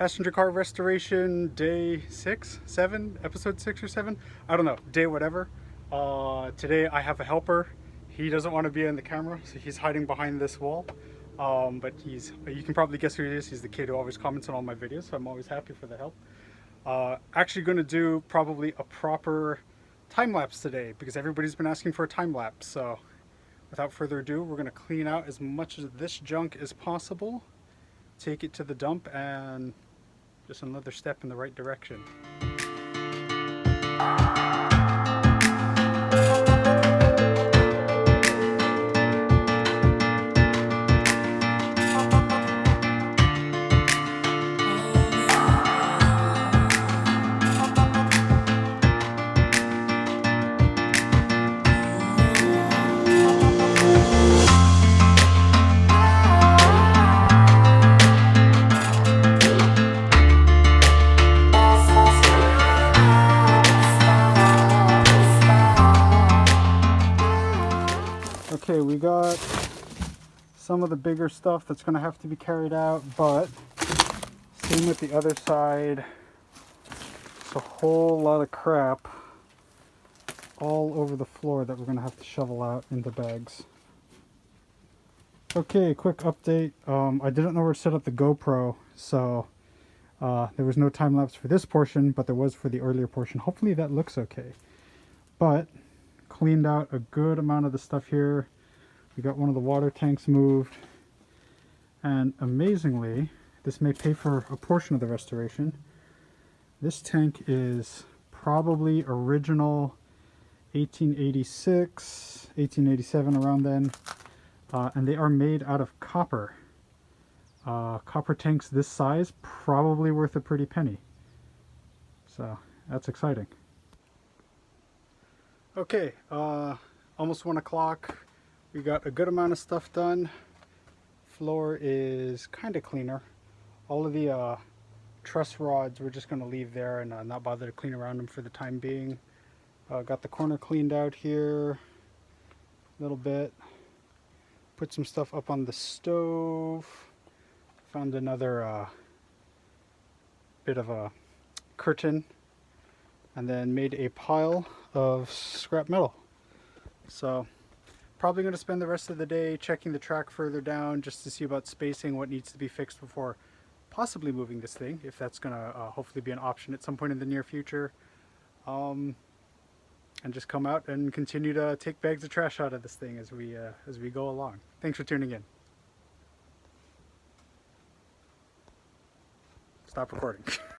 Passenger car restoration day 6, 7, episode 6 or 7. I don't know, day whatever. Today I have a helper. He doesn't want to be in the camera, so he's hiding behind this wall. But you can probably guess who he is. He's the kid who always comments on all my videos, so I'm always happy for the help. Actually going to do probably a proper time lapse today because everybody's been asking for a time lapse. So without further ado, we're going to clean out as much of this junk as possible, take it to the dump, and just another step in the right direction. Okay, we got some of the bigger stuff that's going to have to be carried out, but same with the other side. It's a whole lot of crap all over the floor that we're going to have to shovel out into bags. Okay, quick update. I didn't know where to set up the GoPro, so there was no time lapse for this portion, but there was for the earlier portion. Hopefully that looks okay. But cleaned out a good amount of the stuff here. We got one of the water tanks moved, and amazingly, this may pay for a portion of the restoration. This tank is probably original 1886, 1887, around then, and they are made out of copper. Copper tanks this size probably worth a pretty penny, so that's exciting. Okay, almost 1 o'clock. We got a good amount of stuff done. Floor is kind of cleaner. All of the truss rods we're just going to leave there and not bother to clean around them for the time being. Got the corner cleaned out here a little bit. Put some stuff up on the stove. Found another bit of a curtain. And then made a pile of scrap metal. So probably going to spend the rest of the day checking the track further down just to see about spacing, what needs to be fixed before possibly moving this thing, if that's going to hopefully be an option at some point in the near future. And just come out and continue to take bags of trash out of this thing as we go along. Thanks for tuning in. Stop recording.